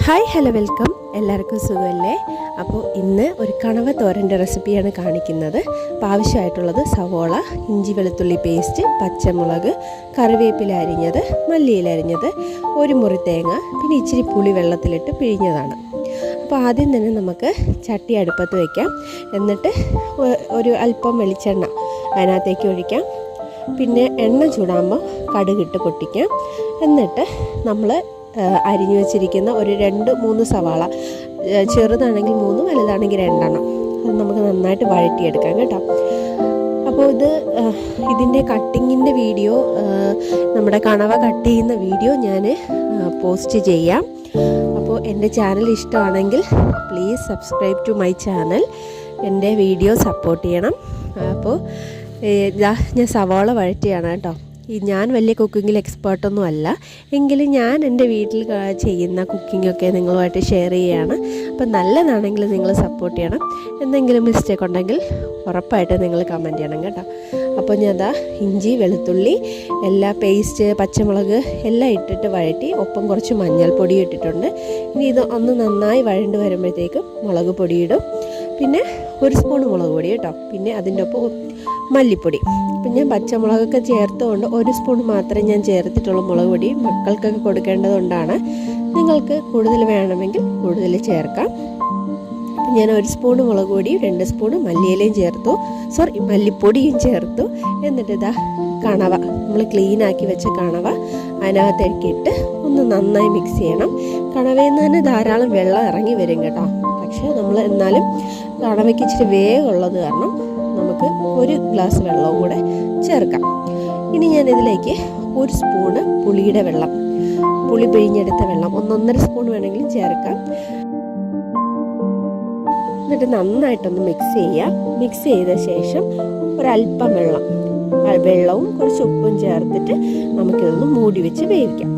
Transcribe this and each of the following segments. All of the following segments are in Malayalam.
Hi hello welcome. എല്ലാവർക്കും സുഖമല്ലേ? അപ്പോൾ ഇന്ന് ഒരു കണവ തോരൻ്റെ റെസിപ്പിയാണ് കാണിക്കുന്നത്. അപ്പോൾ ആവശ്യമായിട്ടുള്ളത് സവോള, ഇഞ്ചി വെളുത്തുള്ളി പേസ്റ്റ്, പച്ചമുളക്, കറിവേപ്പില അരിഞ്ഞത്, മല്ലിയില അരിഞ്ഞത്, ഒരു മുറി തേങ്ങ, പിന്നെ ഇച്ചിരി പുളി വെള്ളത്തിലിട്ട് പിഴിഞ്ഞതാണ്. അപ്പോൾ ആദ്യം തന്നെ നമുക്ക് ചട്ടി അടുപ്പത്ത് വയ്ക്കാം. എന്നിട്ട് ഒരു അല്പം വെളിച്ചെണ്ണ അതിനകത്തേക്ക് ഒഴിക്കാം. പിന്നെ എണ്ണ ചൂടാകുമ്പോൾ കടുകിട്ട് പൊട്ടിക്കാം. എന്നിട്ട് നമ്മൾ അരിഞ്ഞു വെച്ചിരിക്കുന്ന ഒരു 2-3 സവാള, ചെറുതാണെങ്കിൽ 3, വലുതാണെങ്കിൽ 2 എണ്ണം, അത് നമുക്ക് നന്നായിട്ട് വഴറ്റിയെടുക്കാം കേട്ടോ. അപ്പോൾ ഇതിൻ്റെ കട്ടിങ്ങിൻ്റെ വീഡിയോ, നമ്മുടെ കണവ കട്ട് ചെയ്യുന്ന വീഡിയോ ഞാൻ പോസ്റ്റ് ചെയ്യാം. അപ്പോൾ എൻ്റെ ചാനൽ ഇഷ്ടമാണെങ്കിൽ please subscribe to my channel. എൻ്റെ വീഡിയോ സപ്പോർട്ട് ചെയ്യണം. അപ്പോൾ ഞാൻ സവാള വഴറ്റിയാണ് കേട്ടോ. ഞാൻ വലിയ കുക്കിങ്ങിൽ എക്സ്പേർട്ടൊന്നും അല്ല, എങ്കിലും ഞാൻ എൻ്റെ വീട്ടിൽ ചെയ്യുന്ന കുക്കിങ്ങൊക്കെ നിങ്ങളുമായിട്ട് ഷെയർ ചെയ്യുകയാണ്. അപ്പം നല്ലതാണെങ്കിൽ നിങ്ങൾ സപ്പോർട്ട് ചെയ്യണം. എന്തെങ്കിലും മിസ്റ്റേക്ക് ഉണ്ടെങ്കിൽ ഉറപ്പായിട്ട് നിങ്ങൾ കമൻറ്റ് ചെയ്യണം കേട്ടോ. അപ്പോൾ ഞാൻ ഇഞ്ചി വെളുത്തുള്ളി എല്ലാ പേസ്റ്റ്, പച്ചമുളക് എല്ലാം ഇട്ടിട്ട് വഴറ്റി, ഒപ്പം കുറച്ച് മഞ്ഞൾപ്പൊടി ഇട്ടിട്ടുണ്ട്. ഇനി ഇത് ഒന്ന് നന്നായി വഴണ്ട് വരുമ്പോഴത്തേക്കും മുളക് പൊടിയിടും. പിന്നെ 1 സ്പൂൺ മുളക് പൊടി കേട്ടോ. പിന്നെ അതിൻ്റെ ഒപ്പം മല്ലിപ്പൊടി. അപ്പം ഞാൻ പച്ചമുളകൊക്കെ ചേർത്തുകൊണ്ട് 1 സ്പൂൺ മാത്രമേ ഞാൻ ചേർത്തിട്ടുള്ളൂ മുളക് പൊടി. മക്കൾക്കൊക്കെ കൊടുക്കേണ്ടതുകൊണ്ടാണ്. നിങ്ങൾക്ക് കൂടുതൽ വേണമെങ്കിൽ കൂടുതൽ ചേർക്കാം. അപ്പം ഞാൻ 1 സ്പൂൺ മുളക് പൊടിയും 2 സ്പൂൺ മല്ലിപ്പൊടിയും ചേർത്തു. എന്നിട്ട് കണവ, നമ്മൾ ക്ലീനാക്കി വെച്ച കണവ അതിനകത്തേക്ക് ഇട്ട് ഒന്ന് നന്നായി മിക്സ് ചെയ്യണം. കണവയിൽ നിന്ന് തന്നെ ധാരാളം വെള്ളം ഇറങ്ങി വരും കേട്ടോ. പക്ഷേ നമ്മൾ എന്നാലും കണവയ്ക്ക് ഇച്ചിരി വേഗമുള്ളത് കാരണം നമുക്ക് 1 ഗ്ലാസ് വെള്ളവും കൂടെ ചേർക്കാം. ഇനി ഞാനിതിലേക്ക് 1 സ്പൂണ് പുളിയുടെ വെള്ളം, പുളി പിഴിഞ്ഞെടുത്ത വെള്ളം, 1-1.5 സ്പൂൺ വേണമെങ്കിലും ചേർക്കാം. എന്നിട്ട് നന്നായിട്ടൊന്ന് മിക്സ് ചെയ്യാം. മിക്സ് ചെയ്ത ശേഷം ഒരല്പം വെള്ളവും കുറച്ച് ഉപ്പും ചേർത്തിട്ട് നമുക്കിതൊന്ന് മൂടി വെച്ച് വേവിക്കാം.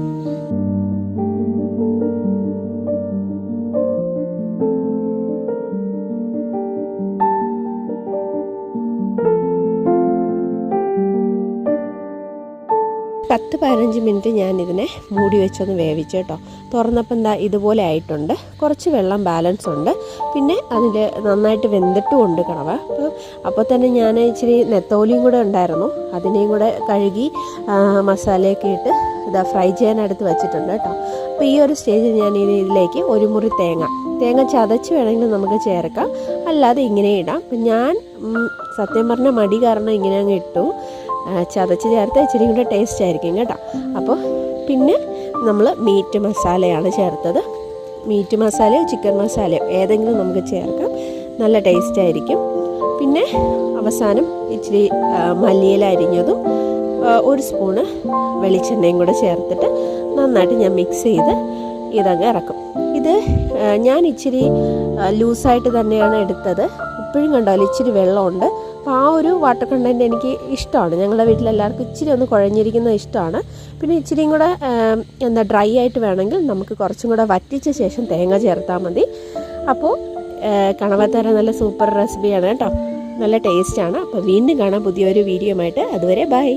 പത്ത് 15 മിനിറ്റ് ഞാനിതിനെ മൂടി വെച്ചൊന്ന് വേവിച്ചു കേട്ടോ. തുറന്നപ്പം ഇതുപോലെ ആയിട്ടുണ്ട്. കുറച്ച് വെള്ളം ബാലൻസ് ഉണ്ട്. പിന്നെ അതിൽ നന്നായിട്ട് വെന്തിട്ടും ഉണ്ട് കണവ. അപ്പോൾ തന്നെ ഞാൻ ഇച്ചിരി നെത്തോലിയും കൂടെ ഉണ്ടായിരുന്നു, അതിനെയും കൂടെ കഴുകി മസാലയൊക്കെ ഇട്ട് ഫ്രൈ ചെയ്യാനെടുത്ത് വെച്ചിട്ടുണ്ട് കേട്ടോ. അപ്പോൾ ഈ ഒരു സ്റ്റേജിൽ ഞാൻ ഇതിലേക്ക് 1 മുറി തേങ്ങ ചതച്ച് വേണമെങ്കിൽ നമുക്ക് ചേർക്കാം, അല്ലാതെ ഇങ്ങനെ ഇടാം. അപ്പം ഞാൻ സത്യം പറഞ്ഞാൽ മടി കാരണം ഇങ്ങനെ അങ്ങ് ഇട്ടു. ചതച്ച് ചേർത്ത് ഇച്ചിരി കൂടെ ടേസ്റ്റ് ആയിരിക്കും കേട്ടോ. അപ്പോൾ പിന്നെ നമ്മൾ മീറ്റ് മസാലയാണ് ചേർത്തത്. മീറ്റ് മസാലയോ ചിക്കൻ മസാലയോ ഏതെങ്കിലും നമുക്ക് ചേർക്കാം, നല്ല ടേസ്റ്റ് ആയിരിക്കും. പിന്നെ അവസാനം ഇച്ചിരി മല്ലിയില അരിഞ്ഞതും 1 സ്പൂണ് വെളിച്ചെണ്ണയും കൂടെ ചേർത്തിട്ട് നന്നായിട്ട് ഞാൻ മിക്സ് ചെയ്ത് ഇതങ്ങ് ഇറക്കും. ഇത് ഞാൻ ഇച്ചിരി ലൂസായിട്ട് തന്നെയാണ് എടുത്തത്. ഇപ്പോഴും കണ്ടാലും ഇച്ചിരി വെള്ളമുണ്ട്. അപ്പോൾ ആ ഒരു വാട്ടർ കണ്ടൻറ്റ് എനിക്ക് ഇഷ്ടമാണ്. ഞങ്ങളുടെ വീട്ടിലെല്ലാവർക്കും ഇച്ചിരി ഒന്ന് കുഴഞ്ഞിരിക്കുന്നത് ഇഷ്ടമാണ്. പിന്നെ ഇച്ചിരിയും കൂടെ ഡ്രൈ ആയിട്ട് വേണമെങ്കിൽ നമുക്ക് കുറച്ചും കൂടെ വറ്റിച്ച ശേഷം തേങ്ങ ചേർത്താൽ മതി. അപ്പോൾ കണവത്തോരൻ നല്ല സൂപ്പർ റെസിപ്പിയാണ് കേട്ടോ, നല്ല ടേസ്റ്റാണ്. അപ്പോൾ വീണ്ടും കാണാം പുതിയൊരു വീഡിയോ ആയിട്ട്. അതുവരെ ബൈ.